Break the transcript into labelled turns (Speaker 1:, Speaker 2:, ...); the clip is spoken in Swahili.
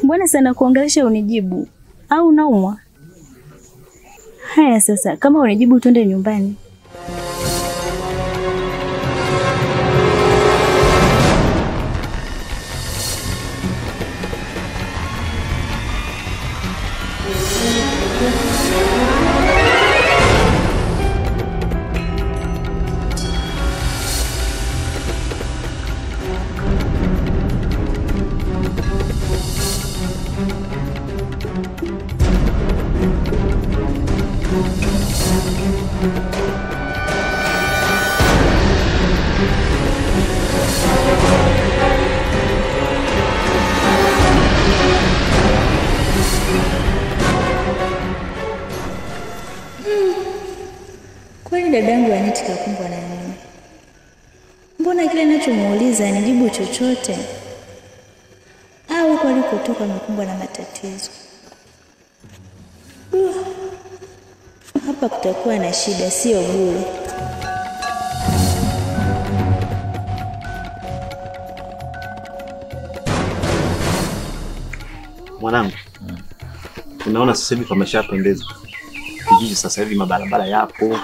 Speaker 1: Mbona sana kuongelesha unijibu? Au unaumwa? Haya sasa, kama unijibu twende nyumbani.
Speaker 2: Kwani dadangu Anita kakumbwa na nini? Mbona kile ninachomuuliza anijibu chochote? Au kwa alikotoka amekumbwa na matatizo? Hapa kutakuwa na shida, sio bure.
Speaker 3: Mwanangu, unaona sasa hivi pameshapendeza. Kijiji sasa hivi mabarabara yapo,